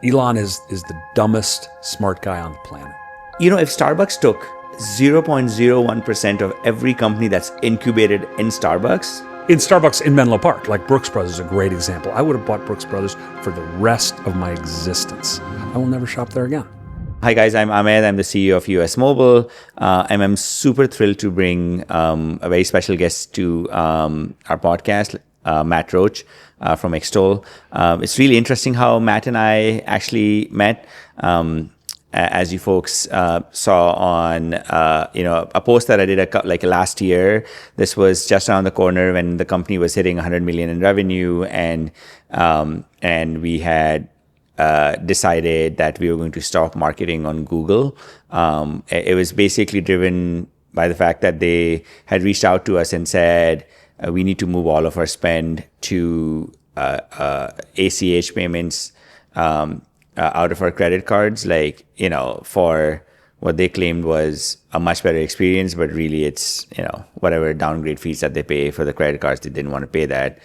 Elon is the dumbest smart guy on the planet. You know, if Starbucks took 0.01% of every company that's incubated in Starbucks. In Starbucks in Menlo Park, like Brooks Brothers is a great example. I would have bought Brooks Brothers for the rest of my existence. I will never shop there again. Hi guys, I'm Ahmed. I'm the CEO of US Mobile. And I'm super thrilled to bring a very special guest to our podcast, Matt Roche from Extole. It's really interesting how Matt and I actually met. As you folks saw on a post that I did like last year. This was just around the corner when the company was hitting 100 million in revenue, and we had decided that we were going to stop marketing on Google. It was basically driven by the fact that they had reached out to us and said we need to move all of our spend to ACH payments. Out of our credit cards, for what they claimed was a much better experience, but really it's, whatever downgrade fees that they pay for the credit cards, they didn't want to pay that,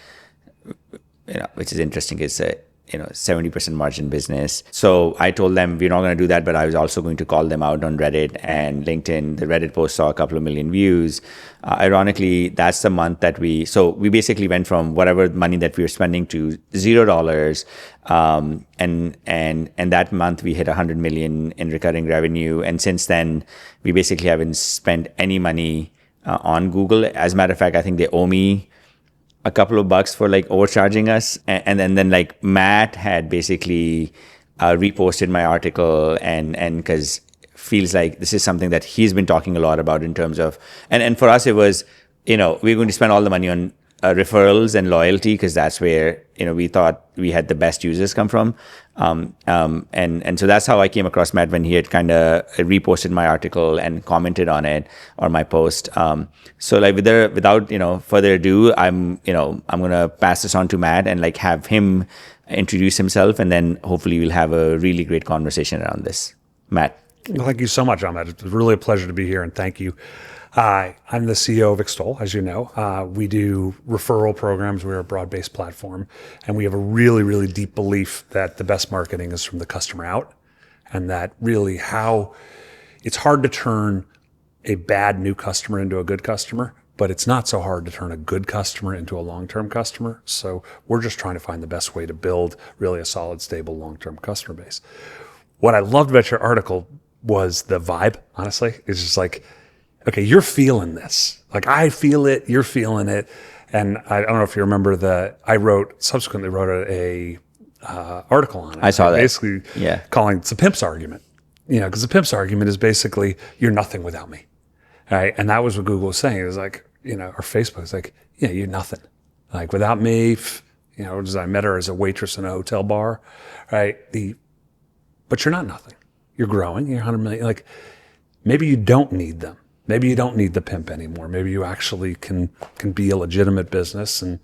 which is interesting. It's a, 70% margin business. So I told them we're not going to do that, but I was also going to call them out on Reddit and LinkedIn. The Reddit post saw a couple of million views. Ironically, that's the month that we basically went from whatever money that we were spending to $0. And that month we hit 100 million in recurring revenue. And since then, we basically haven't spent any money on Google. As a matter of fact, I think they owe me a couple of bucks for overcharging us. And then Matt had basically reposted my article and because feels like this is something that he's been talking a lot about in terms of, and for us it was, we're going to spend all the money on referrals and loyalty because that's where, we thought we had the best users come from. And so that's how I came across Matt when he had kind of reposted my article and commented on it or my post. So without, further ado, I'm going to pass this on to Matt and have him introduce himself, and then hopefully we'll have a really great conversation around this. Matt. Well, thank you so much, Ahmed. It's really a pleasure to be here, and thank you. I'm the CEO of Extole, as you know. We do referral programs. We're a broad-based platform, and we have a really, really deep belief that the best marketing is from the customer out, and that really it's hard to turn a bad new customer into a good customer, but it's not so hard to turn a good customer into a long-term customer. So we're just trying to find the best way to build really a solid, stable, long-term customer base. What I loved about your article was the vibe, honestly. It's just okay, you're feeling this. I feel it, you're feeling it. And I don't know if you remember I subsequently wrote a article on it. I saw that. Basically calling it the Pimps argument. Because the Pimps argument is basically, you're nothing without me. Right? And that was what Google was saying. It was or Facebook was you're nothing. Without me, I met her as a waitress in a hotel bar, right? But you're not nothing. You're growing. You're 100 million. Maybe you don't need them. Maybe you don't need the pimp anymore. Maybe you actually can be a legitimate business and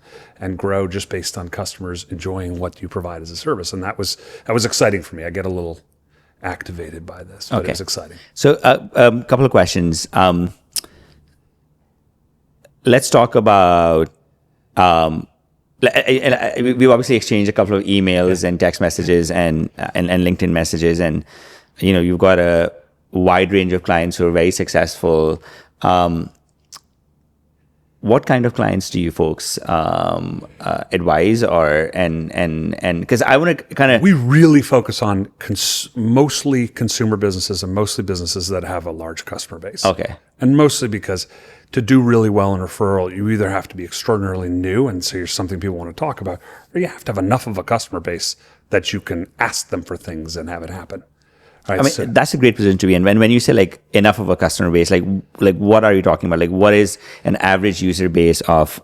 grow just based on customers enjoying what you provide as a service. And that was exciting for me. I get a little activated by this, but it was exciting. So a couple of questions. Let's talk about, we've obviously exchanged a couple of emails and text messages and LinkedIn messages, and you've got a wide range of clients who are very successful. What kind of clients do you folks advise, and because I want to kind of... We really focus on mostly consumer businesses and mostly businesses that have a large customer base. Okay. And mostly because to do really well in referral, you either have to be extraordinarily new, and so you're something people want to talk about, or you have to have enough of a customer base that you can ask them for things and have it happen. Right, that's a great position to be in. When you say enough of a customer base, what are you talking about? What is an average user base of?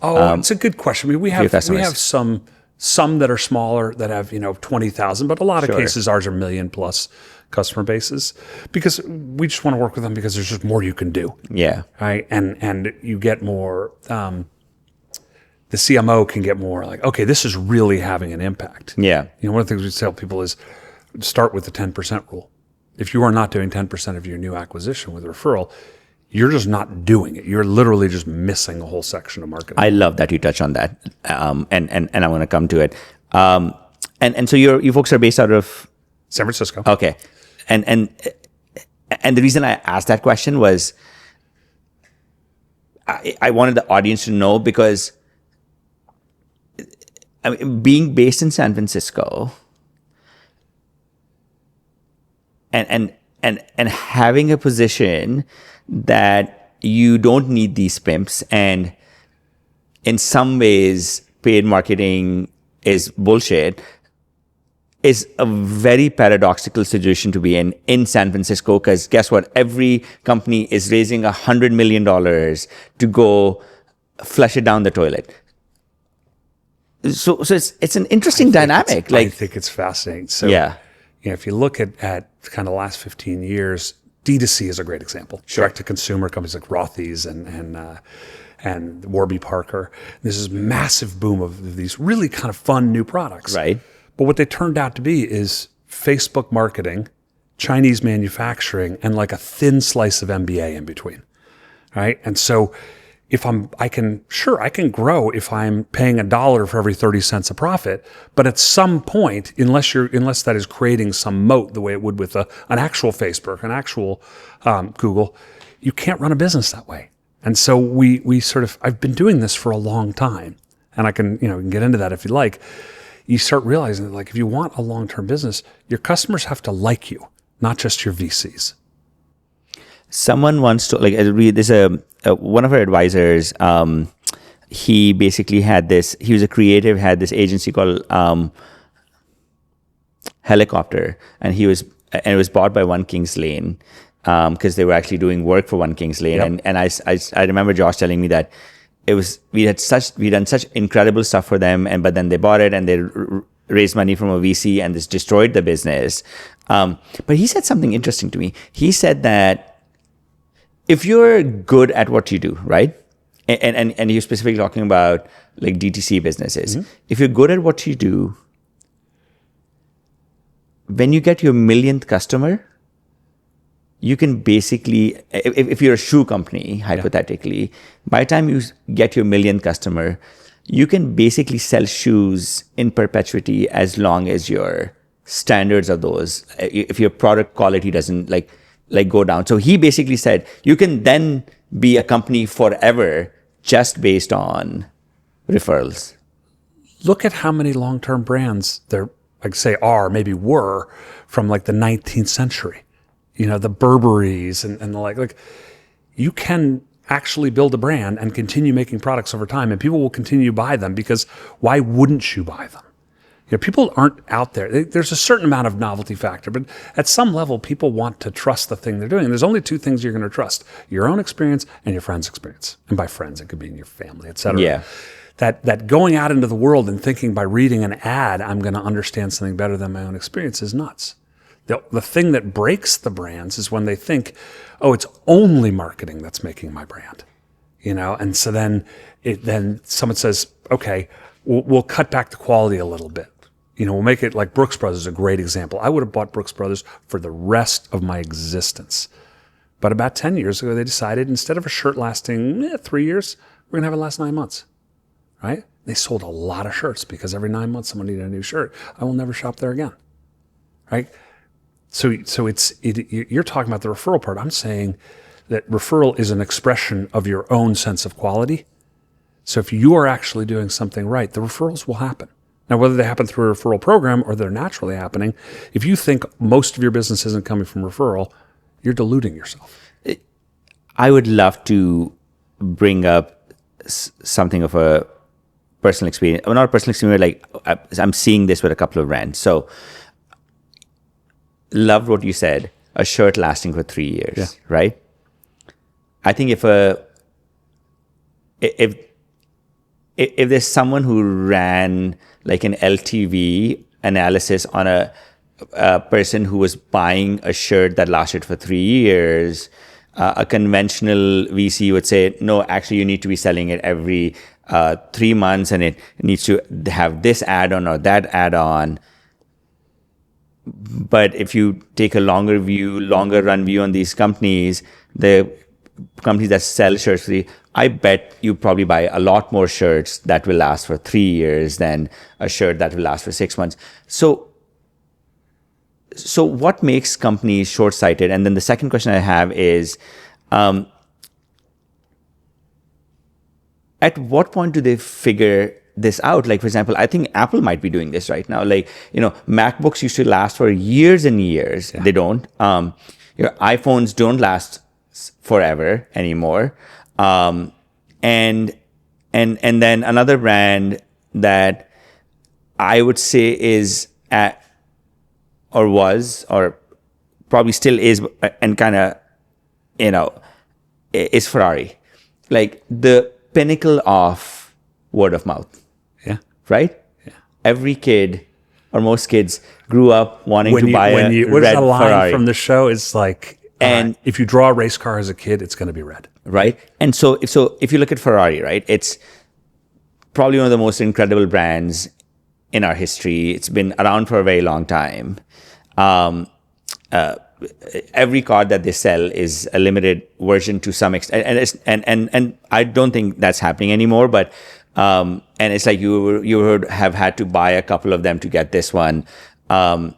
It's a good question. We have some that are smaller that have 20,000, but a lot of cases ours are million plus customer bases because we just want to work with them because there's just more you can do. Yeah. Right, and you get more. The CMO can get more okay, this is really having an impact. Yeah. One of the things we tell people is, start with the 10% rule. If you are not doing 10% of your new acquisition with a referral, you're just not doing it. You're literally just missing a whole section of marketing. I love that you touch on that, and I'm going to come to it. And so you folks are based out of San Francisco. Okay, and the reason I asked that question was I wanted the audience to know, because I mean, being based in San Francisco and having a position that you don't need these pimps, and in some ways paid marketing is bullshit, is a very paradoxical situation to be in San Francisco, because guess what? Every company is raising $100 million to go flush it down the toilet. So it's an interesting dynamic. I think it's fascinating. So yeah, if you look at kind of the last 15 years, D2C is a great example. Sure. Direct to consumer companies like Rothy's and Warby Parker. There's this massive boom of these really kind of fun new products. right. But what they turned out to be is Facebook marketing, Chinese manufacturing, and like a thin slice of MBA in between, right? And so I can grow if I'm paying $1 for every 30 cents of profit, but at some point, unless that is creating some moat the way it would with an actual Facebook, an actual Google, you can't run a business that way. And so I've been doing this for a long time, and I can, we can get into that if you like. You start realizing that, like, if you want a long-term business, your customers have to like you, not just your VCs. Someone wants to, there's one of our advisors, he basically he was a creative, had this agency called Helicopter, and it was bought by One Kings Lane, because they were actually doing work for One Kings Lane. Yep. And I remember Josh telling me that we'd done such incredible stuff for them, but then they bought it and they raised money from a VC, and this destroyed the business. But he said something interesting to me. He said that if you're good at what you do, right? And you're specifically talking about like DTC businesses. Mm-hmm. If you're good at what you do, when you get your millionth customer, you can basically, if you're a shoe company, hypothetically, by the time you get your millionth customer, you can basically sell shoes in perpetuity as long as your standards of those, if your product quality doesn't like go down. So he basically said, you can then be a company forever just based on referrals. Look at how many long-term brands there, maybe were from like the 19th century. The Burberrys and the like you can actually build a brand and continue making products over time, and people will continue to buy them, because why wouldn't you buy them? People aren't out there. There's a certain amount of novelty factor, but at some level, people want to trust the thing they're doing. There's only two things you're going to trust: your own experience and your friend's experience. And by friends, it could be in your family, et cetera. Yeah. That going out into the world and thinking by reading an ad, I'm going to understand something better than my own experience is nuts. The thing that breaks the brands is when they think, oh, it's only marketing that's making my brand, And so then someone says, okay, we'll cut back the quality a little bit. We'll make it like Brooks Brothers is a great example. I would have bought Brooks Brothers for the rest of my existence. But about 10 years ago, they decided instead of a shirt lasting 3 years, we're going to have it last 9 months, right? They sold a lot of shirts because every 9 months someone needed a new shirt. I will never shop there again, right? So you're talking about the referral part. I'm saying that referral is an expression of your own sense of quality. So if you are actually doing something right, the referrals will happen. Now, whether they happen through a referral program or they're naturally happening, if you think most of your business isn't coming from referral, you're deluding yourself. I would love to bring up something of a personal experience. Well, not a personal experience, like I'm seeing this with a couple of brands. So, loved what you said, a shirt lasting for 3 years, right? I think if there's someone who ran like an LTV analysis on a person who was buying a shirt that lasted for 3 years, a conventional VC would say, no, actually you need to be selling it every 3 months, and it needs to have this add-on or that add-on. But if you take a longer run view on these companies, the companies that sell shirts for free, I bet you probably buy a lot more shirts that will last for 3 years than a shirt that will last for 6 months. So what makes companies short-sighted? And then the second question I have is, at what point do they figure this out? Like, for example, I think Apple might be doing this right now. Like, MacBooks used to last for years and years. Yeah. They don't. Your iPhones don't last forever anymore. And then another brand that I would say is at, or was, or probably still is, and kind of, is Ferrari. Like the pinnacle of word of mouth. Yeah. Right? Yeah. Every kid, or most kids, grew up wanting to buy a what red is the line Ferrari. From the show? It's like, and if you draw a race car as a kid, it's going to be red. Right? And so if you look at Ferrari, right, it's probably one of the most incredible brands in our history. It's been around for a very long time. Every car that they sell is a limited version to some extent, and I don't think that's happening anymore. But and it's like you would have had to buy a couple of them to get this one. But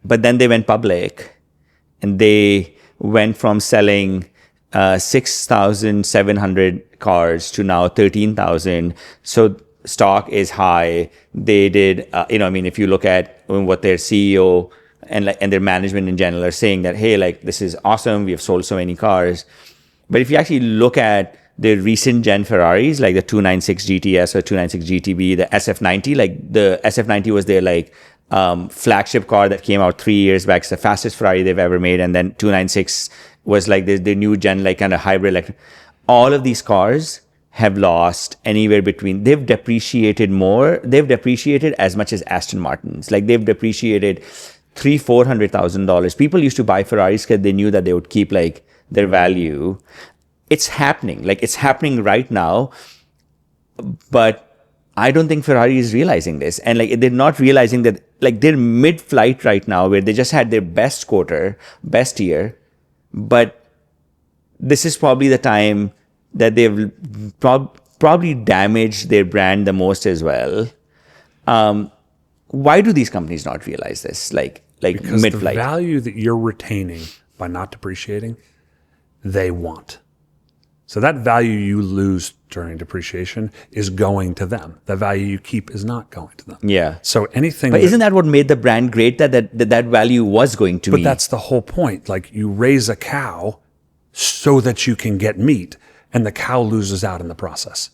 then they went public, and they went from selling 6,700 cars to now 13,000. So stock is high. They did, if you look at what their CEO and their management in general are saying that, hey, like, this is awesome. We have sold so many cars. But if you actually look at the recent gen Ferraris, like the 296 GTS or 296 GTB, the SF90, like the SF90 was their flagship car that came out 3 years back. It's the fastest Ferrari they've ever made. And then 296 was like the new gen, like kind of hybrid. Like all of these cars have lost anywhere between, they've depreciated as much as Aston Martins. Like they've depreciated $300,000-$400,000. People used to buy Ferraris because they knew that they would keep like their value. It's happening. Like it's happening right now. But I don't think Ferrari is realizing this. And like they're not realizing that, like, they're mid-flight right now where they just had their best quarter, best year. But this is probably the time that they've probably damaged their brand the most as well. Why do these companies not realize this? Like because mid-flight. The value that you're retaining by not depreciating, they want. So that value you lose during depreciation is going to them. The value you keep is not going to them. Yeah. So anything. But isn't that what made the brand great? That value was going to me. But that's the whole point. Like you raise a cow so that you can get meat, and the cow loses out in the process.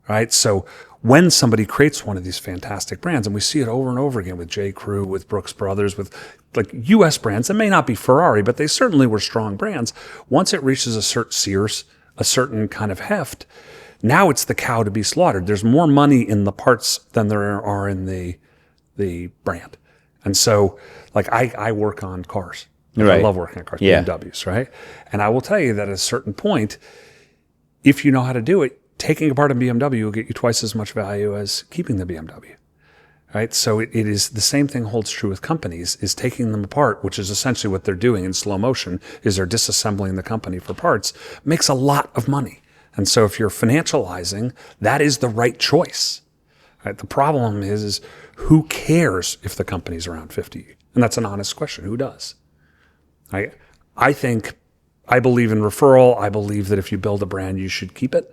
Right? So when somebody creates one of these fantastic brands, and we see it over and over again with J. Crew, with Brooks Brothers, with like US brands that may not be Ferrari, but they certainly were strong brands. Once it reaches a certain kind of heft, now it's the cow to be slaughtered. There's more money in the parts than there are in the brand. And so like I work on cars. Right. I love working on cars, yeah. BMWs, right? And I will tell you that at a certain point, if you know how to do it, taking apart a BMW will get you twice as much value as keeping the BMW, right? So it is the same thing holds true with companies, is taking them apart, which is essentially what they're doing in slow motion, is they're disassembling the company for parts, makes a lot of money. And so if you're financializing, that is the right choice, right? The problem is who cares if the company's around 50? And that's an honest question. Who does? I believe in referral. I believe that if you build a brand, you should keep it.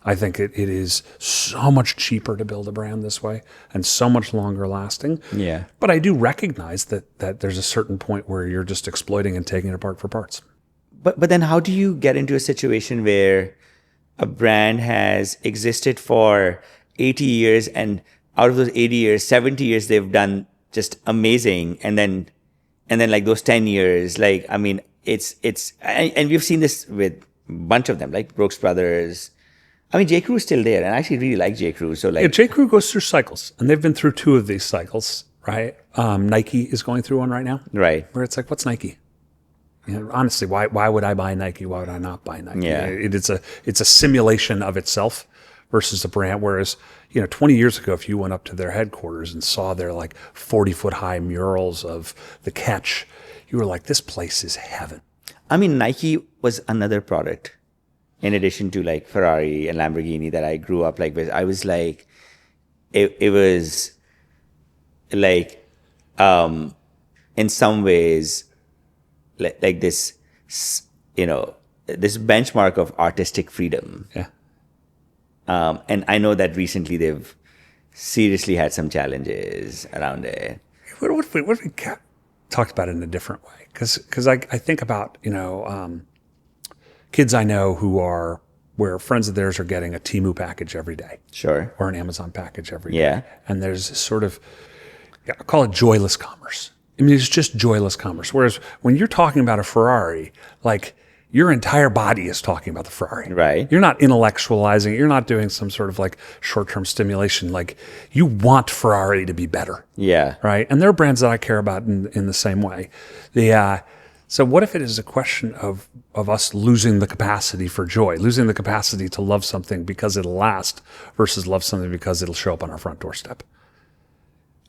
I think it is so much cheaper to build a brand this way and so much longer lasting. Yeah. But I do recognize that there's a certain point where you're just exploiting and taking it apart for parts. But then how do you get into a situation where a brand has existed for 80 years and out of those 80 years, 70 years they've done just amazing, and then like those 10 years, like, I mean, it's and we've seen this with a bunch of them, like Brooks Brothers. I mean, J. Crew is still there, and I actually really like J. Crew. So, like, yeah, J. Crew goes through cycles, and they've been through 2 of these cycles, right? Nike is going through one right now, right? Where it's like, what's Nike? You know, honestly, why would I buy Nike? Why would I not buy Nike? Yeah. It's a simulation of itself versus a brand. Whereas, 20 years ago, if you went up to their headquarters and saw their like 40-foot high murals of the Catch, you were like, this place is heaven. I mean, Nike was another product in addition to like Ferrari and Lamborghini that I grew up like with. I was like, it was like, in some ways, like this, this benchmark of artistic freedom. Yeah. And I know that recently they've seriously had some challenges around it. What if we talked about it in a different way? Because I think about, kids I know where friends of theirs are getting a Temu package every day. Sure. Or an Amazon package every day. Yeah. And there's this sort of, I call it joyless commerce. I mean, it's just joyless commerce. Whereas when you're talking about a Ferrari, like your entire body is talking about the Ferrari. Right. You're not intellectualizing it. You're not doing some sort of like short-term stimulation. Like you want Ferrari to be better. Yeah. Right. And there are brands that I care about in the same way. So what if it is a question of us losing the capacity for joy, losing the capacity to love something because it'll last versus love something because it'll show up on our front doorstep?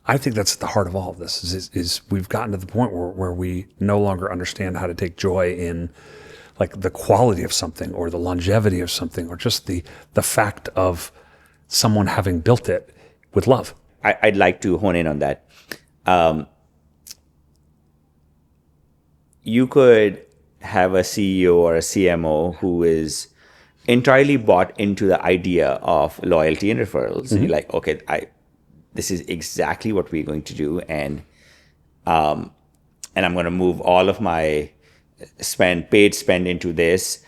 I think that's at the heart of all of this is we've gotten to the point where we no longer understand how to take joy in like the quality of something or the longevity of something or just the fact of someone having built it with love. I'd like to hone in on that. You could have a CEO or a CMO who is entirely bought into the idea of loyalty and referrals. Mm-hmm. You're like, okay, this is exactly what we're going to do, and I'm going to move all of my paid spend into this.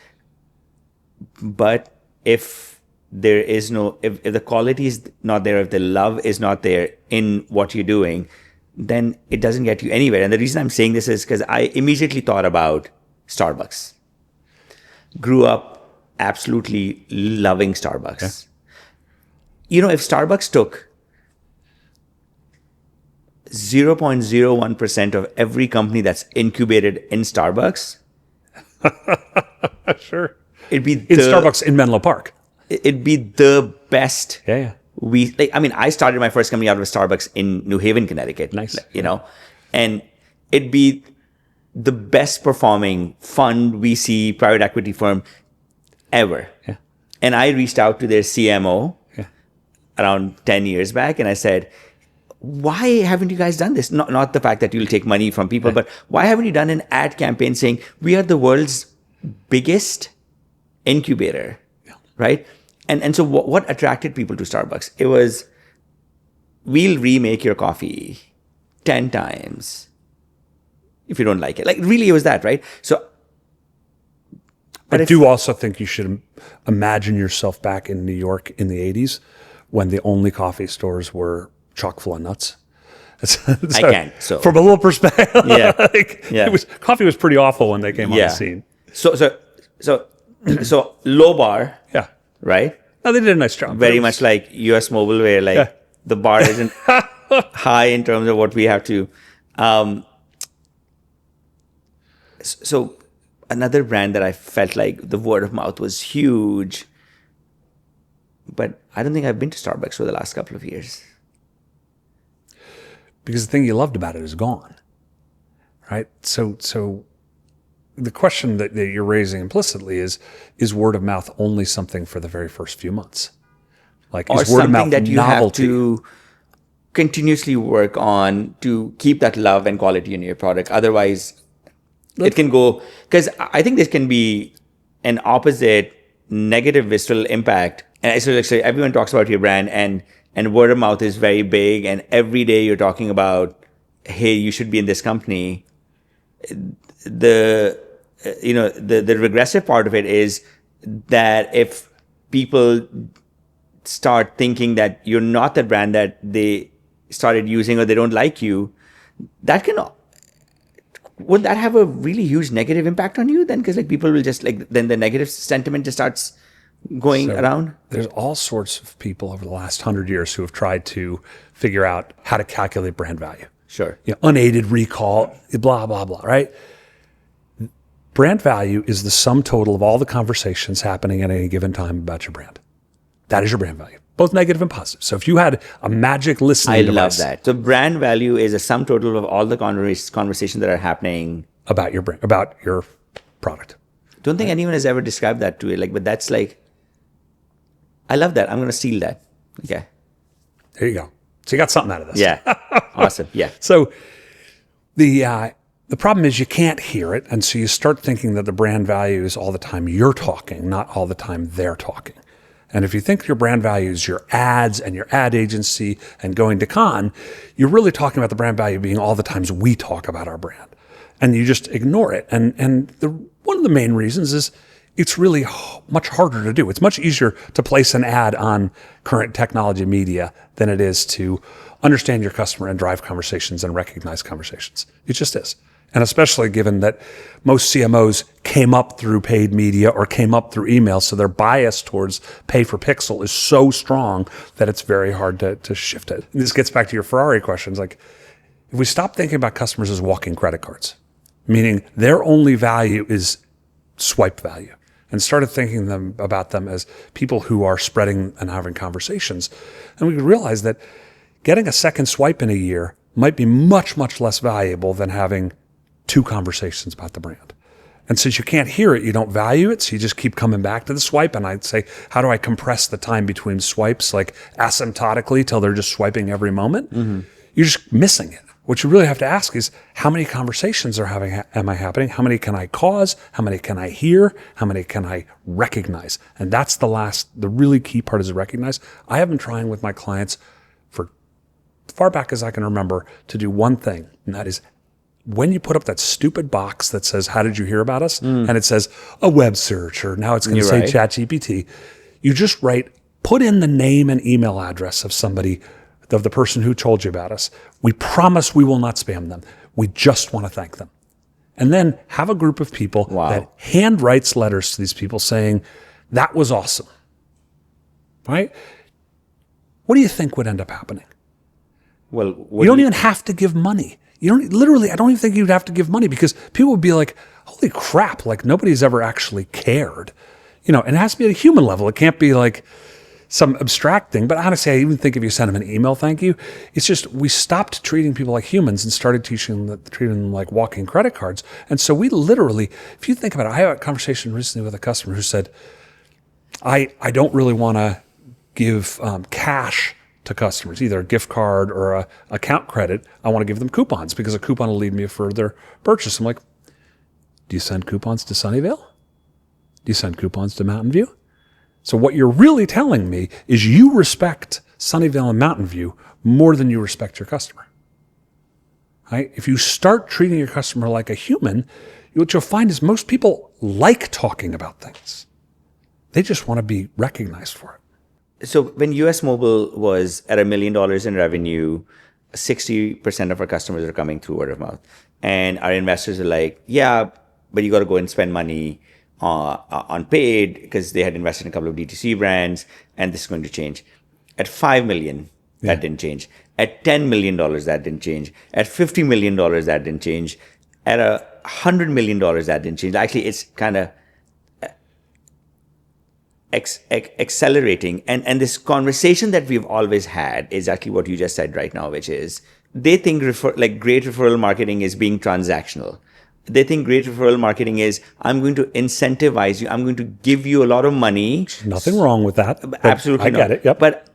But if there is if the quality is not there, if the love is not there in what you're doing, then it doesn't get you anywhere. And the reason I'm saying this is because I immediately thought about Starbucks. Grew up absolutely loving Starbucks. Yeah. If Starbucks took 0.01% of every company that's incubated in Starbucks. Sure. It'd be in Starbucks in Menlo Park. It'd be the best. Yeah. I started my first company out of Starbucks in New Haven, Connecticut. Nice. And it'd be the best performing fund VC private equity firm ever. Yeah. And I reached out to their CMO around 10 years back and I said, why haven't you guys done this? Not the fact that you'll take money from people, but why haven't you done an ad campaign saying we are the world's biggest incubator, right? And so what attracted people to Starbucks? It was, we'll remake your coffee 10 times if you don't like it. Like really it was that, right? So, I do also think you should imagine yourself back in New York in the 80s when the only coffee stores were chock full of nuts. I can't. So from a little perspective, coffee was pretty awful when they came on the scene. So low bar. Yeah. Right. No, they did a nice job. Very much like US Mobile, where the bar isn't high in terms of what we have to. So another brand that I felt like the word of mouth was huge, but I don't think I've been to Starbucks for the last couple of years. Because the thing you loved about it is gone, right? So the question that you're raising implicitly is word of mouth only something for the very first few months? Like, or is word of mouth that you novelty? have to continuously work on to keep that love and quality in your product. Otherwise, it can go, because I think this can be an opposite negative visceral impact. And so everyone talks about your brand and word of mouth is very big, and every day you're talking about, hey, you should be in this company. The regressive part of it is that if people start thinking that you're not the brand that they started using or they don't like you, would that have a really huge negative impact on you then? Because people will just then the negative sentiment just starts going around. There's all sorts of people over the last 100 years who have tried to figure out how to calculate brand value. Sure. Unaided recall, blah, blah, blah, right? Brand value is the sum total of all the conversations happening at any given time about your brand. That is your brand value, both negative and positive. So if you had a magic listening device. I love that. So brand value is a sum total of all the conversations that are happening about your brand, about your product. Don't think anyone has ever described that to it. Like, but that's like, I love that. I'm going to steal that. Okay. There you go. So you got something out of this. Yeah. Awesome. Yeah. So the problem is you can't hear it. And so you start thinking that the brand value is all the time you're talking, not all the time they're talking. And if you think your brand value is your ads and your ad agency and going to con, you're really talking about the brand value being all the times we talk about our brand. And you just ignore it. And one of the main reasons is it's really much harder to do. It's much easier to place an ad on current technology media than it is to understand your customer and drive conversations and recognize conversations. It just is. And especially given that most CMOs came up through paid media or came up through email, so their bias towards pay for pixel is so strong that it's very hard to shift it. And this gets back to your Ferrari questions. Like, if we stop thinking about customers as walking credit cards, meaning their only value is swipe value, and started thinking about them as people who are spreading and having conversations, and we could realize that getting a second swipe in a year might be much, much less valuable than having 2 conversations about the brand. And since you can't hear it, you don't value it, so you just keep coming back to the swipe. And I'd say, how do I compress the time between swipes, like asymptotically till they're just swiping every moment? Mm-hmm. You're just missing it. What you really have to ask is, how many conversations am I happening? How many can I cause? How many can I hear? How many can I recognize? And that's the really key part, is to recognize. I have been trying with my clients for far back as I can remember to do one thing, and that is, when you put up that stupid box that says, how did you hear about us? And it says a web search, or now it's going to say ChatGPT, you just put in the name and email address of somebody, of the person who told you about us. We promise we will not spam them. We just want to thank them. And then have a group of people that hand writes letters to these people saying, that was awesome. Right? What do you think would end up happening? Well, you don't even have to give money. I don't even think you'd have to give money, because people would be like, holy crap, like nobody's ever actually cared. And it has to be at a human level. It can't be like some abstract thing. But honestly, I even think if you send them an email thank you, it's just we stopped treating people like humans and started treating them like walking credit cards. And so we literally, if you think about it, I had a conversation recently with a customer who said, I don't really want to give cash to customers, either a gift card or a account credit. I want to give them coupons because a coupon will lead me to further purchase. I'm like, do you send coupons to Sunnyvale? Do you send coupons to Mountain View? So what you're really telling me is you respect Sunnyvale and Mountain View more than you respect your customer. Right? If you start treating your customer like a human, what you'll find is most people like talking about things. They just want to be recognized for it. So when US Mobile was at $1 million in revenue, 60% of our customers are coming through word of mouth. And our investors are like, yeah, but you got to go and spend money on paid, because they had invested in a couple of DTC brands, and this is going to change. At 5 million, that didn't change. At $10 million, that didn't change. At $50 million, that didn't change. At $100 million, that didn't change. Actually, it's kind of accelerating. And this conversation that we've always had is exactly what you just said right now, which is they think great referral marketing is being transactional. They think great referral marketing is, I'm going to incentivize you. I'm going to give you a lot of money. Nothing wrong with that. Absolutely not. I get it. Yep.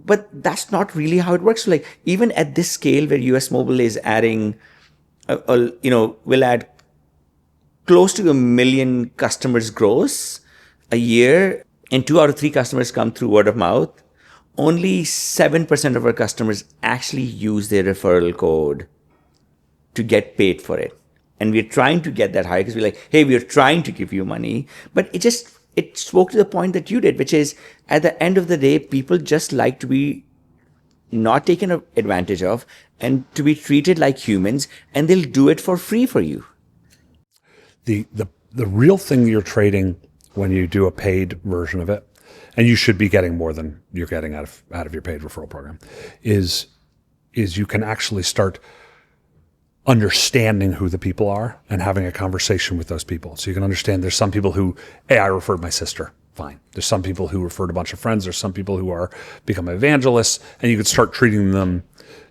But that's not really how it works. So even at this scale where US Mobile is adding, will add close to 1 million customers gross a year, and 2 out of 3 customers come through word of mouth, only 7% of our customers actually use their referral code to get paid for it. And we're trying to get that high because we're like, hey, we're trying to give you money. But it spoke to the point that you did, which is at the end of the day, people just like to be not taken advantage of and to be treated like humans, and they'll do it for free for you. The real thing you're trading when you do a paid version of it, and you should be getting more than you're getting out of your paid referral program, is you can actually start understanding who the people are and having a conversation with those people. So you can understand there's some people who, hey, I referred my sister. Fine. There's some people who referred a bunch of friends. There's some people who are become evangelists, and you could start treating them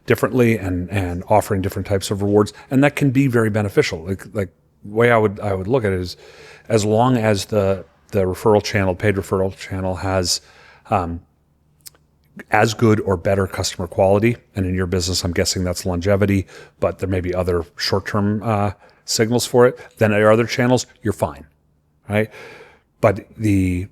differently and offering different types of rewards. And that can be very beneficial. Like way I would look at it is, as long as the referral channel, paid referral channel, has as good or better customer quality, and in your business, I'm guessing that's longevity, but there may be other short-term signals for it, than there are other channels, you're fine, right? But the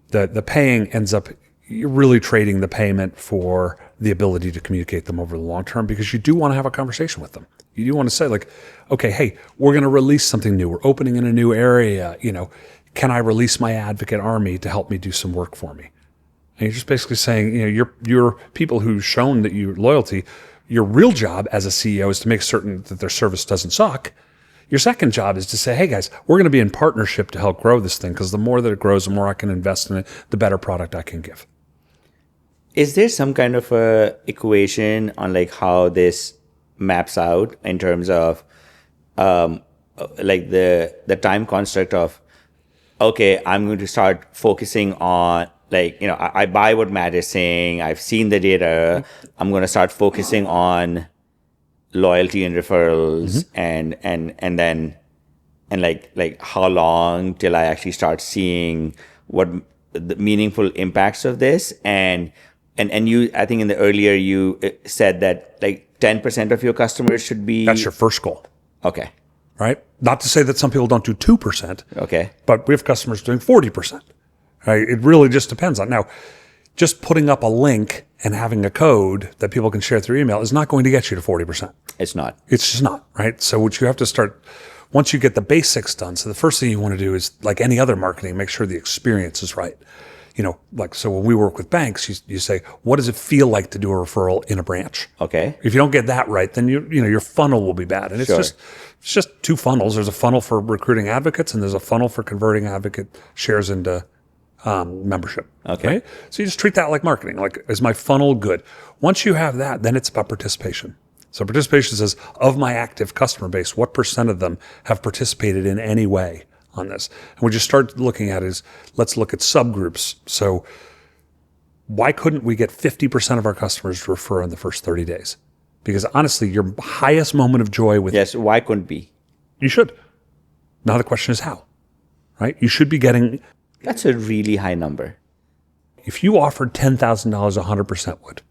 paying ends up, you're really trading the payment for the ability to communicate them over the long term, because you do want to have a conversation with them. You do want to say, like, okay, hey, we're going to release something new. We're opening in a new area. Can I release my advocate army to help me do some work for me? And you're just basically saying, you're people who've shown that you're loyalty. Your real job as a CEO is to make certain that their service doesn't suck. Your second job is to say, hey guys, we're going to be in partnership to help grow this thing, because the more that it grows, the more I can invest in it, the better product I can give. Is there some kind of a equation on like how this maps out in terms of like the time construct of, okay, I'm going to start focusing on, like, I buy what Matt is saying. I've seen the data. I'm going to start focusing on loyalty and referrals, and then like how long till I actually start seeing what the meaningful impacts of this. And you, I think in the earlier you said that like 10% of your customers should be. That's your first goal. Okay. Right? Not to say that some people don't do 2%. Okay. But we have customers doing 40%. Right? It really just depends on. Now, just putting up a link and having a code that people can share through email is not going to get you to 40%. It's not. It's just not, right? So what you have to start, once you get the basics done, so the first thing you want to do is, like any other marketing, make sure the experience is right. So when we work with banks, you say, what does it feel like to do a referral in a branch? Okay. If you don't get that right, then your funnel will be bad. And it's just two funnels. There's a funnel for recruiting advocates, and there's a funnel for converting advocate shares into membership. Okay. Right? So you just treat that like marketing. Like, is my funnel good? Once you have that, then it's about participation. So participation says, of my active customer base, what % of them have participated in any way on this? And we just start looking at is, let's look at subgroups. So why couldn't we get 50% of our customers to refer in the first 30 days? Because honestly, your highest moment of joy with... Yes, why couldn't be? You should. Now the question is how, right? You should be getting... That's a really high number. If you offered $10,000, 100% would.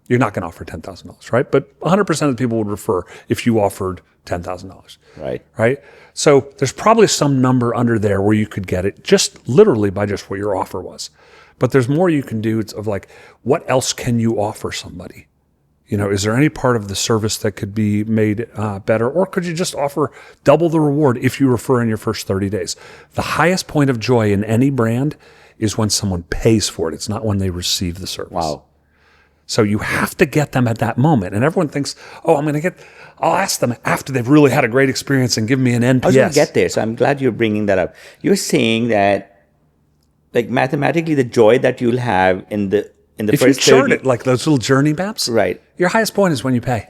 You're not going to offer $10,000, right? But 100% of the people would refer if you offered $10,000. Right. Right? So there's probably some number under there where you could get it just literally by just what your offer was. But there's more you can do. It's of like, what else can you offer somebody? Is there any part of the service that could be made better? Or could you just offer double the reward if you refer in your first 30 days? The highest point of joy in any brand is when someone pays for it. It's not when they receive the service. Wow. So you have to get them at that moment. And everyone thinks, I'll ask them after they've really had a great experience and give me an NPS. I was going to get there. So I'm glad you're bringing that up. You're saying that, like, mathematically, the joy that you'll have in the if first 30... you chart it, like those little journey maps, right, your highest point is when you pay.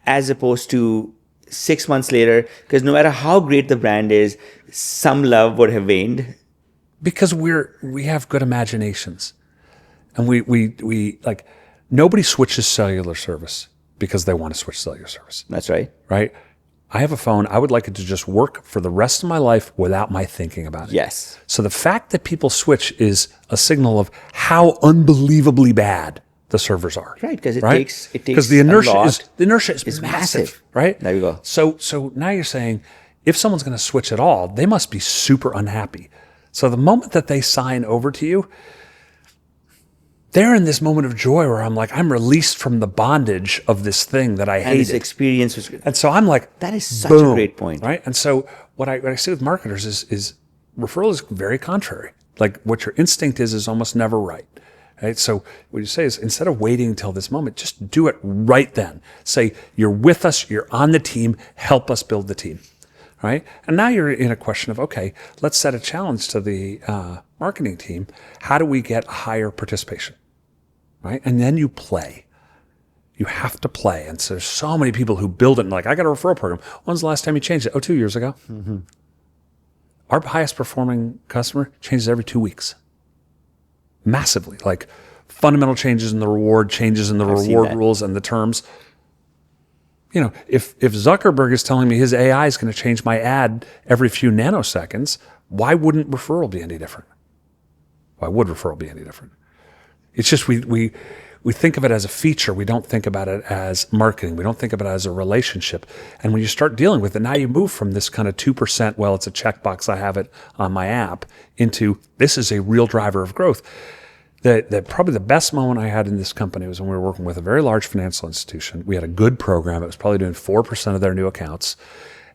As opposed to 6 months later, because no matter how great the brand is, some love would have waned. Because we have good imaginations. And we like, nobody switches cellular service because they want to switch cellular service. That's right. Right? I have a phone. I would like it to just work for the rest of my life without my thinking about it. Yes. So the fact that people switch is a signal of how unbelievably bad the servers are. Right, because it takes because the inertia is massive, right? There you go. So now you're saying, if someone's going to switch at all, they must be super unhappy. So the moment that they sign over to you, they're in this moment of joy where I'm like, I'm released from the bondage of this thing that I hated. And this experience was good. And so I'm like, that is such a great point. Right? And so what I see with marketers is referral is very contrary. Like, what your instinct is almost never right. Right? So what you say is, instead of waiting until this moment, just do it right then. Say, you're with us, you're on the team, help us build the team. Right? And now you're in a question of, okay, let's set a challenge to the marketing team. How do we get higher participation? Right? And then you play. You have to play. And so there's so many people who build it and like, I got a referral program. When's the last time you changed it? 2 years ago. Mm-hmm. Our highest performing customer changes every 2 weeks. Massively. Like, fundamental changes in the reward, changes in the reward rules and the terms. if Zuckerberg is telling me his AI is going to change my ad every few nanoseconds, why wouldn't referral be any different? Why would referral be any different? It's just we think of it as a feature. We don't think about it as marketing. We don't think about it as a relationship. And when you start dealing with it, now you move from this kind of 2%, well, it's a checkbox, I have it on my app, into this is a real driver of growth. Probably the best moment I had in this company was when we were working with a very large financial institution. We had a good program. It was probably doing 4% of their new accounts.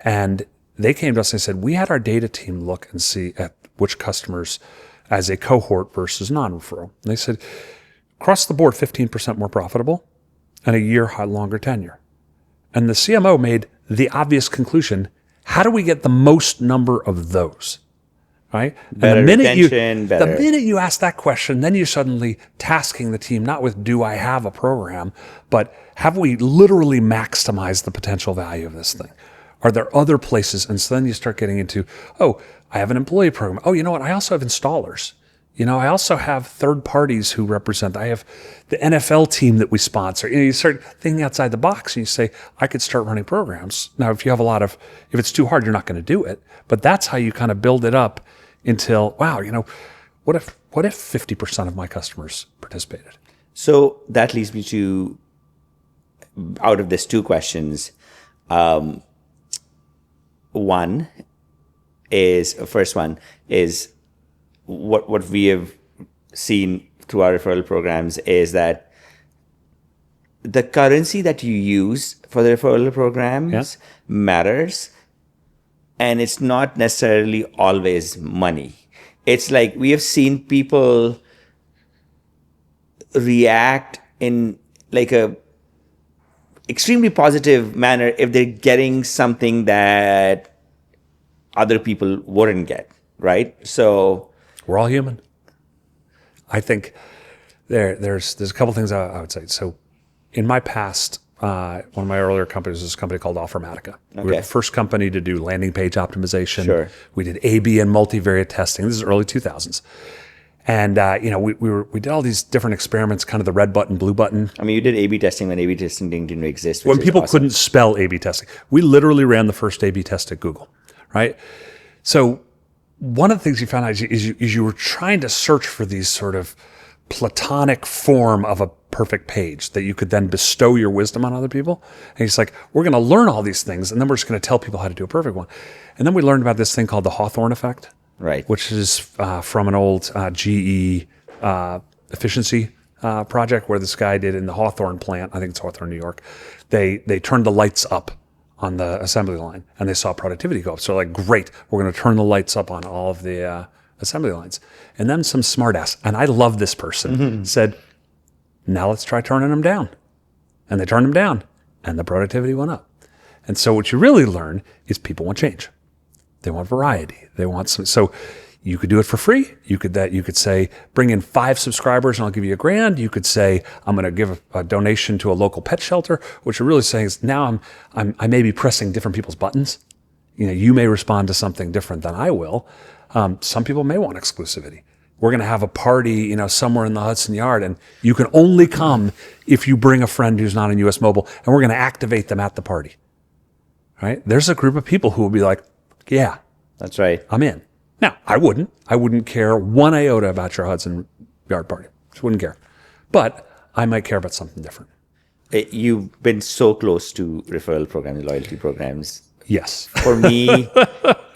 And they came to us and said, we had our data team look and see at which customers as a cohort versus non-referral. And they said, across the board, 15% more profitable and a year longer tenure. And the CMO made the obvious conclusion, how do we get the most number of those? Right? Better retention, the minute you ask that question, then you're suddenly tasking the team, not with, do I have a program, but have we literally maximized the potential value of this thing? Are there other places? And so then you start getting into, oh, I have an employee program. Oh, you know what? I also have installers. I also have third parties who represent. I have the NFL team that we sponsor. You start thinking outside the box and you say, I could start running programs. Now, if it's too hard, you're not going to do it. But that's how you kind of build it up until, wow, what if 50% of my customers participated? So that leads me to, out of these two questions, first one is what we have seen through our referral programs is that the currency that you use for the referral programs matters. And it's not necessarily always money. It's like we have seen people react in like a extremely positive manner if they're getting something that other people wouldn't get, right? So we're all human. I think there's a couple things I would say. So in my past, one of my earlier companies was a company called Offermatica. We were the first company to do landing page optimization. Sure. We did A/B and multivariate testing. This is early 2000s. And we did all these different experiments, kind of the red button, blue button. I mean, you did A/B testing when A/B testing didn't exist. When people couldn't spell A/B testing. We literally ran the first A/B test at Google, right? So one of the things you found out is you were trying to search for these sort of platonic form of a perfect page that you could then bestow your wisdom on other people. And he's like, we're going to learn all these things, and then we're just going to tell people how to do a perfect one. And then we learned about this thing called the Hawthorne effect, right? Which is from an old GE efficiency project where this guy did in the Hawthorne plant. I think it's Hawthorne, New York. They turned the lights up on the assembly line, and they saw productivity go up. So like, great, we're going to turn the lights up on all of the assembly lines. And then some smartass, and I love this person, said, now let's try turning them down. And they turned them down, and the productivity went up. And so what you really learn is people want change. They want variety. They want some. So you could do it for free. You could say, bring in 5 subscribers and I'll give you $1,000. You could say, I'm going to give a donation to a local pet shelter. What you're really saying is now I may be pressing different people's buttons. You may respond to something different than I will. Some people may want exclusivity. We're going to have a party, somewhere in the Hudson Yard, and you can only come if you bring a friend who's not in US Mobile, and we're going to activate them at the party. Right? There's a group of people who will be like, yeah, that's right, I'm in. Now, I wouldn't care one iota about your Hudson Yard party. Just wouldn't care. But I might care about something different. You've been so close to referral programs, loyalty programs. Yes. For me,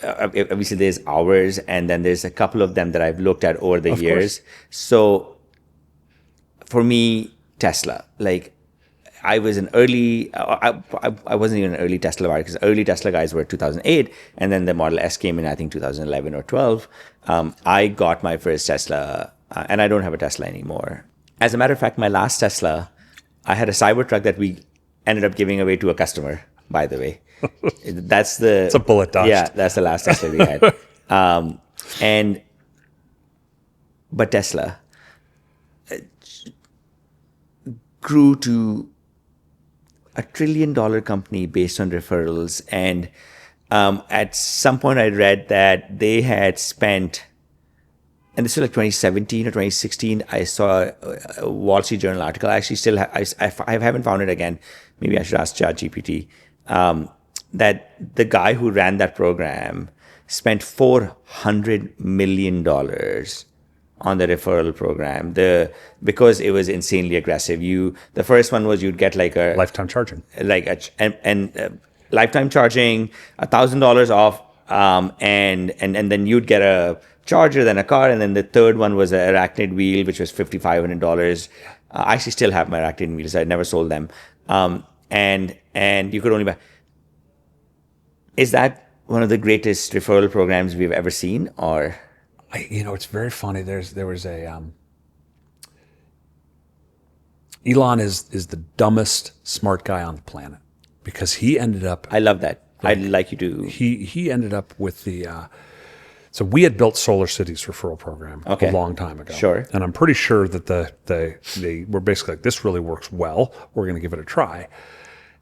obviously there's ours, and then there's a couple of them that I've looked at over the years. So for me, Tesla, like I was an early, I wasn't even an early Tesla buyer because early Tesla guys were 2008, and then the Model S came in, I think 2011 or 12. I got my first Tesla, and I don't have a Tesla anymore. As a matter of fact, my last Tesla, I had a Cybertruck that we ended up giving away to a customer, by the way. It's a bullet dodged. Yeah, that's the last Tesla we had. But Tesla grew to $1 trillion company based on referrals. And at some point I read that they had spent, and this was like 2017 or 2016, I saw a Wall Street Journal article. I actually still I haven't found it again, maybe I should ask ChatGPT, that the guy who ran that program spent $400 million on the referral program. Because it was insanely aggressive. The first one was you'd get like a Lifetime charging, lifetime charging, $1,000 off, and then you'd get a charger, then a car, and then the third one was an arachnid wheel, which was $5,500. I actually still have my arachnid wheels. I never sold them, and you could only buy. Is that one of the greatest referral programs we've ever seen, or? It's very funny. There was a Elon is the dumbest smart guy on the planet, because he ended up. I love that. I'd like you to. He ended up with the. So we had built Solar City's referral program a long time ago. Sure. And I'm pretty sure that they were basically like, this really works well. We're going to give it a try.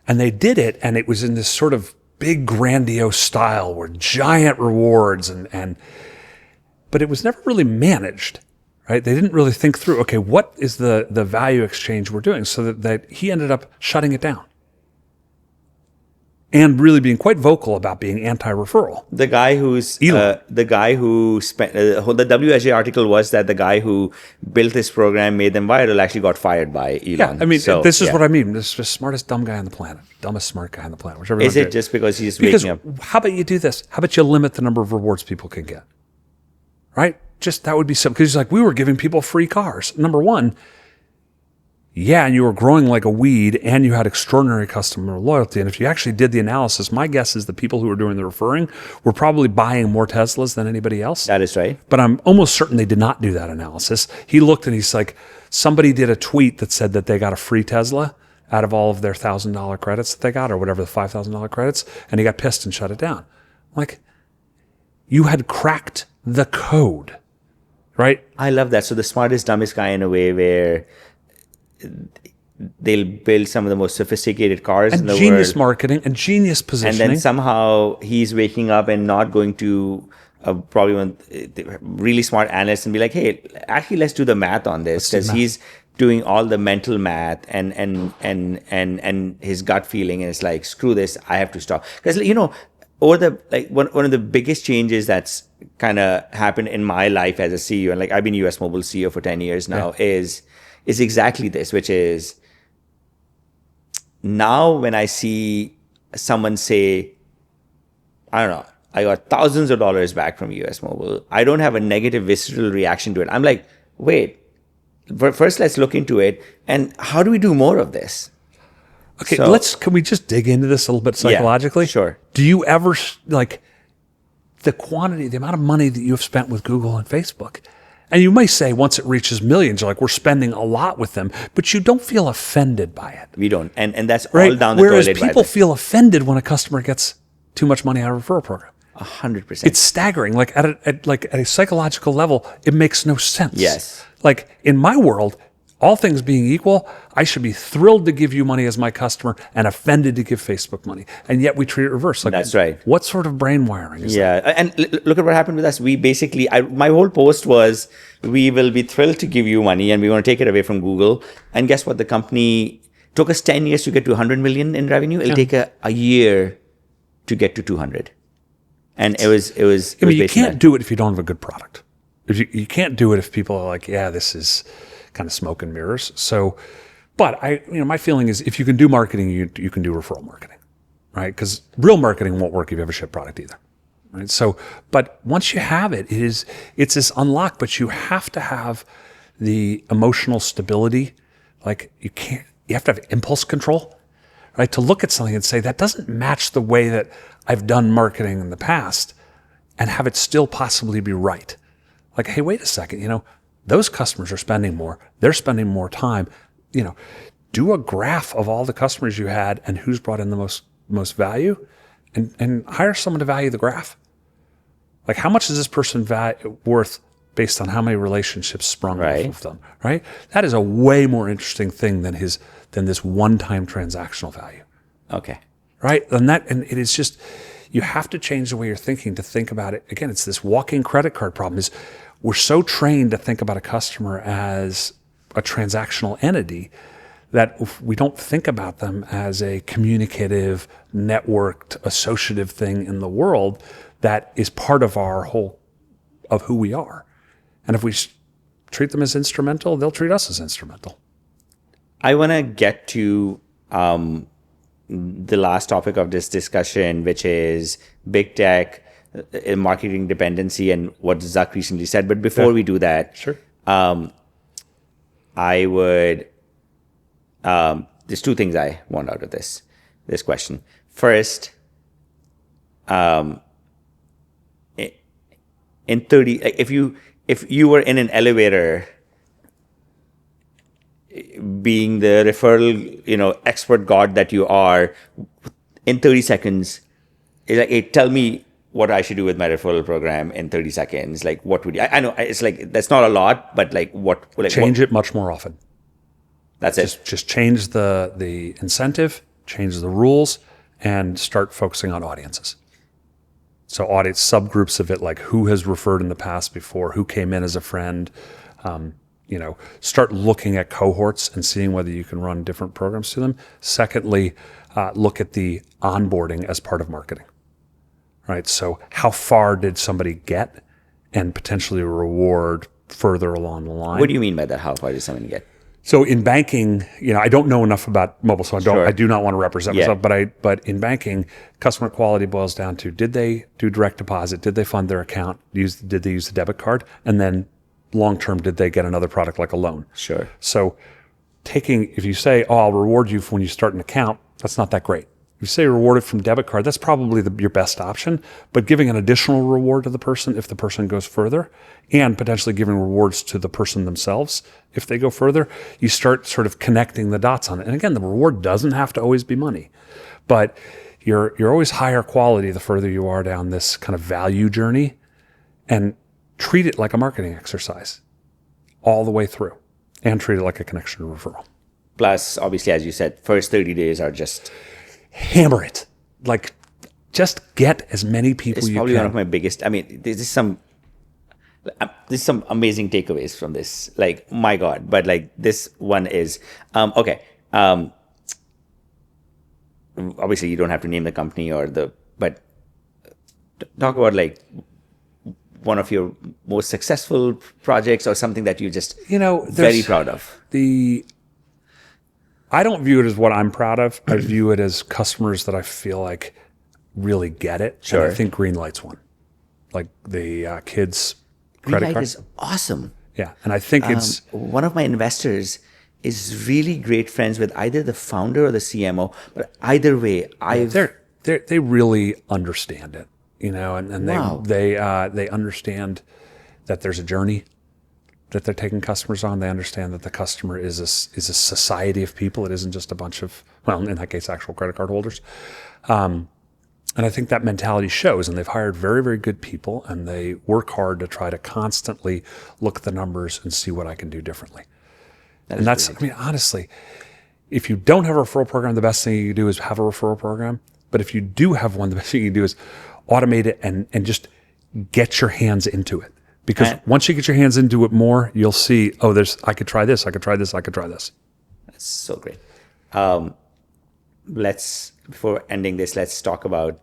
And they did it, and it was in this sort of big grandiose style where giant rewards but it was never really managed, right? They didn't really think through, okay, what is the value exchange we're doing? So that he ended up shutting it down and really being quite vocal about being anti-referral. The guy who spent the WSJ article was that the guy who built this program, made them viral, actually got fired by Elon. Yeah, I mean, this is what I mean. This is the smartest dumb guy on the planet, dumbest smart guy on the planet. Whichever. Is it just because he's waking up? How about you do this? How about you limit the number of rewards people can get? Right? Just that would be simple. Because he's like, we were giving people free cars. Number one, yeah, and you were growing like a weed, and you had extraordinary customer loyalty. And if you actually did the analysis, my guess is the people who were doing the referring were probably buying more Teslas than anybody else. That is right. But I'm almost certain they did not do that analysis. He looked and he's like, somebody did a tweet that said that they got a free Tesla out of all of their $1,000 credits that they got, or whatever, the $5,000 credits, and he got pissed and shut it down. Like, you had cracked the code, right? I love that. So the smartest, dumbest guy in a way, where they'll build some of the most sophisticated cars in the world. Genius marketing and genius positioning. And then somehow he's waking up and not going to probably one really smart analyst and be like, hey, actually, let's do the math on this, because he's doing all the mental math and his gut feeling, and it's like, screw this, I have to stop. Because one of the biggest changes that's kind of happened in my life as a CEO, and like I've been US Mobile CEO for 10 years now, is exactly this, which is now when I see someone say, I don't know, I got thousands of dollars back from US Mobile, I don't have a negative visceral reaction to it. I'm like, wait, first let's look into it, and how do we do more of this? Okay, can we just dig into this a little bit psychologically? Yeah, sure. Do you ever, like, the amount of money that you've spent with Google and Facebook? And you may say once it reaches millions, you're like, we're spending a lot with them, but you don't feel offended by it. We don't. And that's all down the Whereas toilet. Whereas people feel offended when a customer gets too much money out of a referral program. 100%. It's staggering. Like at a psychological level, it makes no sense. Yes. Like in my world, all things being equal, I should be thrilled to give you money as my customer and offended to give Facebook money. And yet we treat it reverse. Like, that's right. What sort of brain wiring is that? Yeah. And look at what happened with us. We basically, my whole post was, we will be thrilled to give you money and we want to take it away from Google. And guess what? The company took us 10 years to get to 100 million in revenue. It'll take a year to get to 200. And it was you can't do it if you don't have a good product. If you can't do it if people are like, yeah, this is kind of smoke and mirrors. So, but my feeling is if you can do marketing, you can do referral marketing, right? Because real marketing won't work if you have a shit product either, right? So, but once you have it, it's this unlock, but you have to have the emotional stability. Like you have to have impulse control, right? To look at something and say, that doesn't match the way that I've done marketing in the past, and have it still possibly be right. Like, hey, wait a second, those customers are spending more. They're spending more time. Do a graph of all the customers you had and who's brought in the most value, and hire someone to value the graph. Like, how much is this person worth based on how many relationships sprung off of them, right? That is a way more interesting thing than this one-time transactional value. Okay. Right? And it is just, you have to change the way you're thinking to think about it. Again, it's this walking credit card problem. Is we're so trained to think about a customer as a transactional entity that if we don't think about them as a communicative, networked, associative thing in the world that is part of our whole, of who we are. And if we treat them as instrumental, they'll treat us as instrumental. I want to get to the last topic of this discussion, which is big tech, marketing dependency, and what Zuck recently said. But before we do that, Sure. I would. There's two things I want out of this question. First, in 30, if you were in an elevator, being the referral, expert god that you are, in 30 seconds, it's like, hey, tell me what I should do with my referral program in 30 seconds. Like, what would you? I know it's like that's not a lot, but like what? Like, Change it much more often. That's it. Just change the incentive, change the rules, and start focusing on audiences. So audience subgroups of it, like who has referred in the past before, who came in as a friend. Start looking at cohorts and seeing whether you can run different programs to them. Secondly, look at the onboarding as part of marketing. Right. So how far did somebody get, and potentially reward further along the line? What do you mean by that? How far did somebody get? So in banking, I don't know enough about mobile, so I do not want to represent myself. But in banking, customer quality boils down to: did they do direct deposit? Did they fund their account? Did they use the debit card? And then long term, did they get another product like a loan? Sure. So if you say, "Oh, I'll reward you when you start an account," that's not that great. If you say rewarded from debit card, that's probably your best option. But giving an additional reward to the person if the person goes further, and potentially giving rewards to the person themselves if they go further, you start sort of connecting the dots on it. And again, the reward doesn't have to always be money, but you're always higher quality the further you are down this kind of value journey, and treat it like a marketing exercise all the way through, and treat it like a connection to referral. Plus, obviously, as you said, first 30 days are just... Hammer it. Like, just get as many people you can. It's probably one of my biggest... I mean, there's some amazing takeaways from this. Like, my God. But, like, this one is... okay. Obviously, you don't have to name the company but talk about, like, one of your most successful projects or something that you just very proud of. I don't view it as what I'm proud of. I view it as customers that I feel like really get it. Sure. And I think Greenlight's one. Like the kids' credit Greenlight card. is awesome. Yeah. And I think it's... One of my investors is really great friends with either the founder or the CMO. But either way, they really understand it, and Wow. they understand that there's a journey that they're taking customers on. They understand that the customer is a society of people. It isn't just a bunch of, well, in that case, actual credit card holders. And I think that mentality shows, and they've hired very, very good people, and they work hard to try to constantly look at the numbers and see what I can do differently. And that's, I mean, honestly, if you don't have a referral program, the best thing you can do is have a referral program. But if you do have one, the best thing you can do is automate it and just get your hands into it. Because once you get your hands into it more, you'll see, I could try this, I could try this, I could try this. That's so great. Before ending this, let's talk about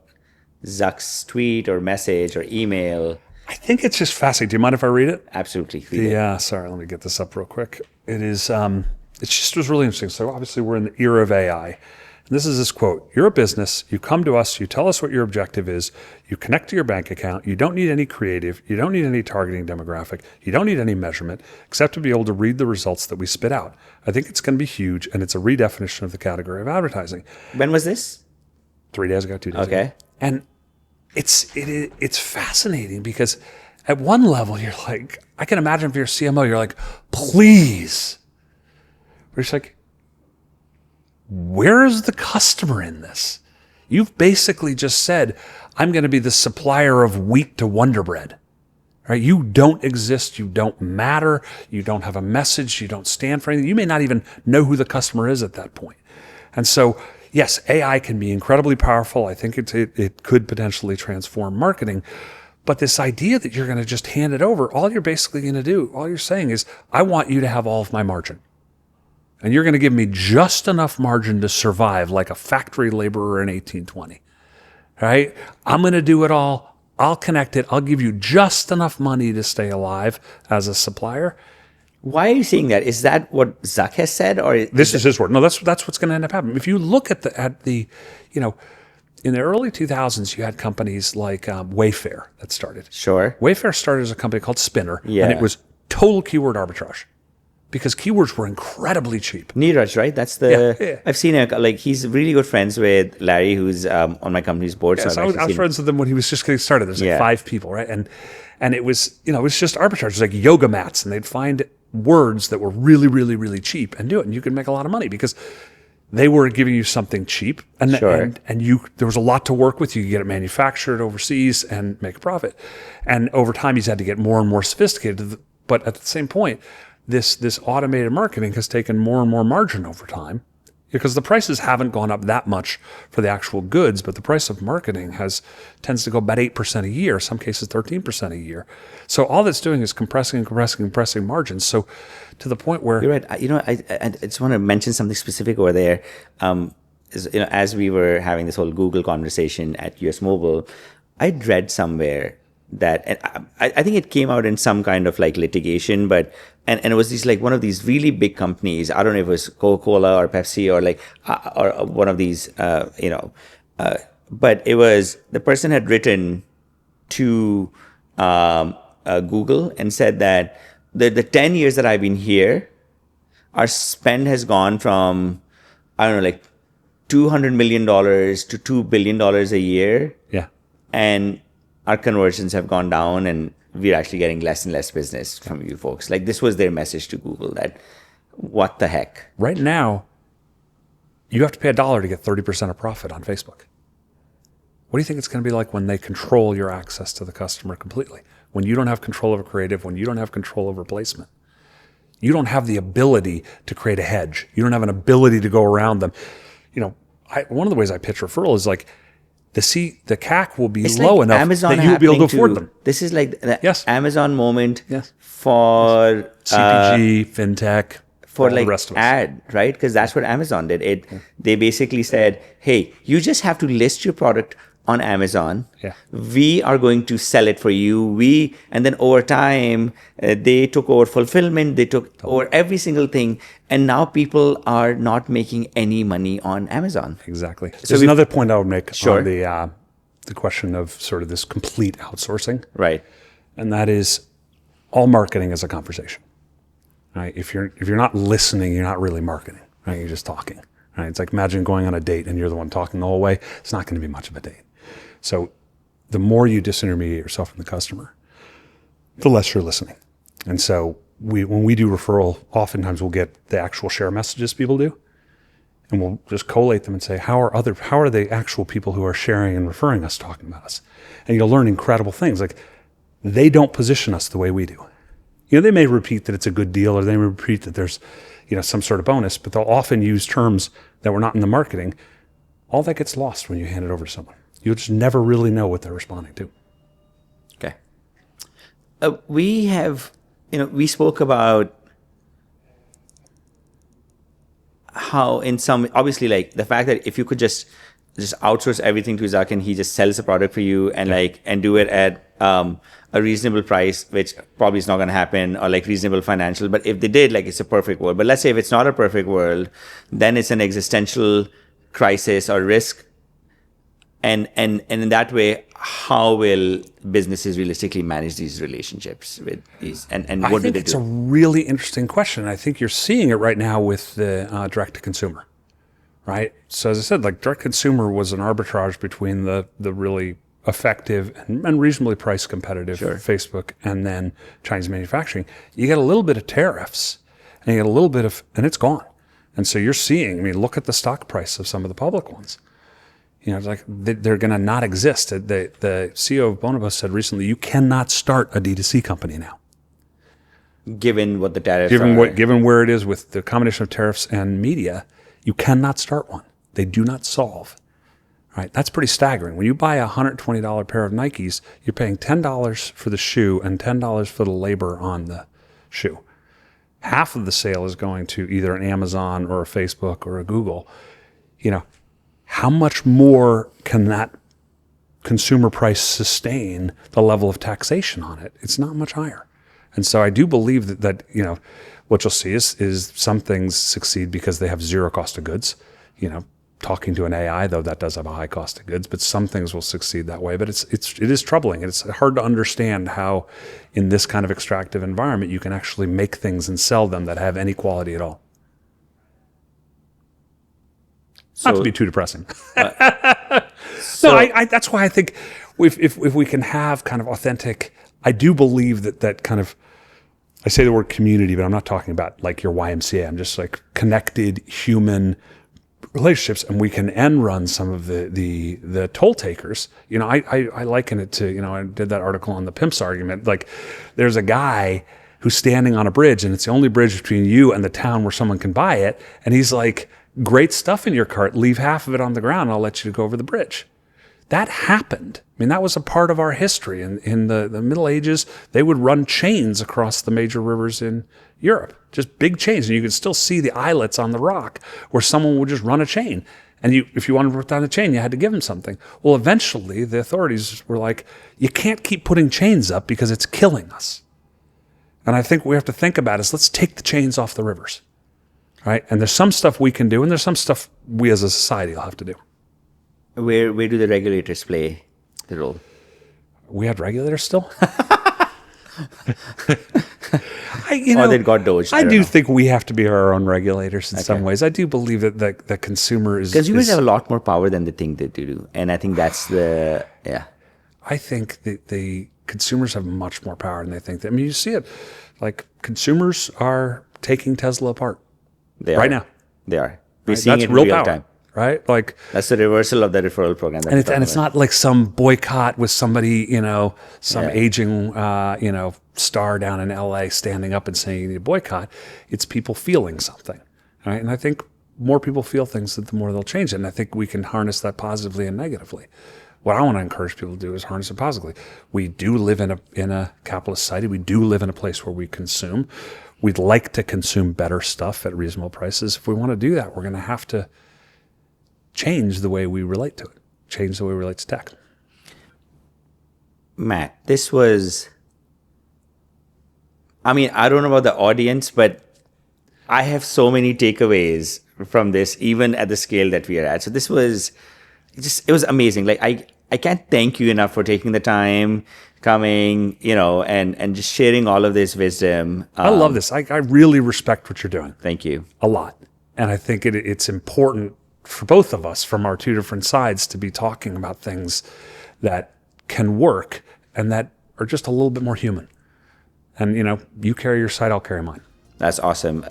Zuck's tweet or message or email. I think it's just fascinating. Do you mind if I read it? Absolutely. Yeah, sorry, let me get this up real quick. It just was really interesting. So obviously we're in the era of AI. And this is this quote: "You're a business, you come to us, you tell us what your objective is, you connect to your bank account, you don't need any creative, you don't need any targeting demographic, you don't need any measurement, except to be able to read the results that we spit out. I think it's going to be huge, and it's a redefinition of the category of advertising." When was this? 2 days ago. Okay. And it's fascinating because at one level you're like, I can imagine if you're a CMO, you're like, please. We're just like, where is the customer in this? You've basically just said, I'm going to be the supplier of wheat to Wonder Bread. Right? You don't exist. You don't matter. You don't have a message. You don't stand for anything. You may not even know who the customer is at that point. And so, yes, AI can be incredibly powerful. I think it could potentially transform marketing. But this idea that you're going to just hand it over, all you're basically going to do, all you're saying is, I want you to have all of my margin. and you're going to give me just enough margin to survive like a factory laborer in 1820. Right? I'm going to do it all. I'll connect it. I'll give you just enough money to stay alive as a supplier. Why are you saying that? Is that what Zuck has said, or This is his word? No, that's what's going to end up happening. If you look at the, you know, in the early 2000s, you had companies like Wayfair that started. Sure. Wayfair started as a company called Spinner, Yeah. and it was total keyword arbitrage because keywords were incredibly cheap. Neeraj, right? That's the. Yeah. I've seen he's really good friends with Larry, who's on my company's board. Yeah, so so I was friends with him when he was just getting started. There's like Yeah. 5 people, right? And it was, you know, it was just arbitrage. It was like yoga mats, and they'd find words that were really, really, really cheap and do it, and you could make a lot of money because they were giving you something cheap, and Sure. and you there was a lot to work with. You could get it manufactured overseas and make a profit. And over time, he's had to get more and more sophisticated. But at the same point, this automated marketing has taken more and more margin over time because the prices haven't gone up that much for the actual goods, but the price of marketing tends to go about 8% a year, some cases 13% a year. So all that's doing is compressing margins. So to the point where You're right. I just want to mention something specific over there. As we were having this whole Google conversation at US Mobile, I'd read somewhere that, and I think it came out in some kind of like litigation, but and it was one of these really big companies. I don't know if it was Coca-Cola or Pepsi or or one of these, but it was, the person had written to Google and said that the 10 years that I've been here, our spend has gone from, I don't know, like $200 million to $2 billion a year. yeah. And our conversions have gone down, and we're actually getting less and less business from you folks. Like, this was their message to Google, that what the heck? Right now, you have to pay $1 to get 30% of profit on Facebook. What do you think it's going to be like when they control your access to the customer completely? When you don't have control over creative, when you don't have control over placement? You don't have the ability to create a hedge. You don't have an ability to go around them. You know, one of the ways I pitch referral is like, the CAC will be It's low like enough Amazon that you'll be able to happening afford them. This is like the Yes. Amazon moment Yes. for CPG, fintech, for all like the rest of us. ad, right? Because that's what Amazon did. They basically said, hey, you just have to list your product on Amazon. Yeah. We are going to sell it for you. And then over time, they took over fulfillment. They took over every single thing. And now people are not making any money on Amazon. Exactly. There's another point I would make on the question of sort of this complete outsourcing. Right. And that is, all marketing is a conversation. Right? If you're not listening, you're not really marketing. Right? You're just talking. Right? It's like, imagine going on a date and you're the one talking the whole way. It's not going to be much of a date. So the more you disintermediate yourself from the customer, the less you're listening. And so when we do referral, oftentimes we'll get the actual share messages people do, and we'll just collate them and say, how are the actual people who are sharing and referring us talking about us? And you'll learn incredible things. Like, they don't position us the way we do. You know, they may repeat that it's a good deal, or they may repeat that there's, you know, some sort of bonus, but they'll often use terms that were not in the marketing. All that gets lost when you hand it over to someone. You'll just never really know what they're responding to. Okay. We spoke about how obviously, like, the fact that if you could just outsource everything to Zuck and he just sells the product for you and do it at a reasonable price, which probably is not going to happen, or like reasonable financial. But if they did, like, it's a perfect world. But let's say if it's not a perfect world, then it's an existential crisis or risk. And in that way, how will businesses realistically manage these relationships with these? And what do they do? It's a really interesting question. I think you're seeing it right now with the direct to consumer, right? So as I said, like, direct consumer was an arbitrage between the really effective and reasonably price competitive Facebook and then Chinese manufacturing. You get a little bit of tariffs, and you get a little bit of, and it's gone. And so you're seeing, I mean, look at the stock price of some of the public ones. You know, it's like they're going to not exist. The CEO of Bonobos said recently, you cannot start a D2C company now. Given what the tariffs are. Given where it is with the combination of tariffs and media, you cannot start one. They do not solve. Right? That's pretty staggering. When you buy a $120 pair of Nikes, you're paying $10 for the shoe and $10 for the labor on the shoe. half of the sale is going to either an Amazon or a Facebook or a Google, how much more can that consumer price sustain the level of taxation on it? It's not much higher. And so I do believe that what you'll see is some things succeed because they have zero cost of goods. Talking to an AI, though, that does have a high cost of goods, but some things will succeed that way. But it is troubling. It's hard to understand how in this kind of extractive environment you can actually make things and sell them that have any quality at all. Not to be too depressing. That's why I think if we can have kind of authentic, I do believe that kind of, I say the word community, but I'm not talking about like your YMCA. I'm just like connected human relationships, and we can end run some of the toll takers. I liken it to, I did that article on the Pimps argument. Like there's a guy who's standing on a bridge, and it's the only bridge between you and the town where someone can buy it. And he's like, great stuff in your cart, leave half of it on the ground, I'll let you go over the bridge. That happened. I mean, that was a part of our history. In the Middle Ages, they would run chains across the major rivers in Europe, just big chains. And you could still see the islets on the rock where someone would just run a chain. And if you wanted to put down the chain, you had to give them something. Well, eventually, the authorities were like, you can't keep putting chains up because it's killing us. And I think what we have to think about is let's take the chains off the rivers. Right? And there's some stuff we can do, and there's some stuff we as a society will have to do. Where do the regulators play the role? We had regulators still? Or they got doged. I do think we have to be our own regulators in some ways. I do believe that the consumer is... Consumers have a lot more power than they think they do. And I think that's I think the consumers have much more power than they think. I mean, you see it. Like, consumers are taking Tesla apart. Right now. They are. We're seeing it in real time. Right? Like that's the reversal of the referral program. And it's not like some boycott with somebody, some aging, star down in LA standing up and saying you need a boycott. It's people feeling something. Right? And I think more people feel things, the more they'll change it. And I think we can harness that positively and negatively. What I want to encourage people to do is harness it positively. We do live in a capitalist society. We do live in a place where we consume. We'd like to consume better stuff at reasonable prices. If we want to do that, we're going to have to change the way we relate to it, change the way we relate to tech. Matt, this was, I don't know about the audience, but I have so many takeaways from this, even at the scale that we are at. So this was it was amazing. Like I can't thank you enough for taking the time, coming, and just sharing all of this wisdom. I love this. I really respect what you're doing. Thank you. A lot. And I think it's important for both of us from our two different sides to be talking about things that can work and that are just a little bit more human. And, you carry your side, I'll carry mine. That's awesome.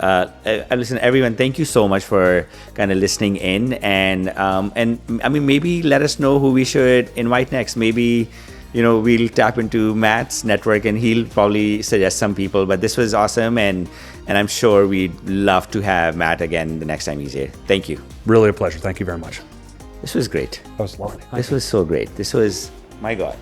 Listen, everyone, thank you so much for kind of listening in. And maybe let us know who we should invite next. Maybe, we'll tap into Matt's network and he'll probably suggest some people. But this was awesome. And I'm sure we'd love to have Matt again the next time he's here. Thank you. Really a pleasure. Thank you very much. This was great. That was lovely. This was so great. This was, my God.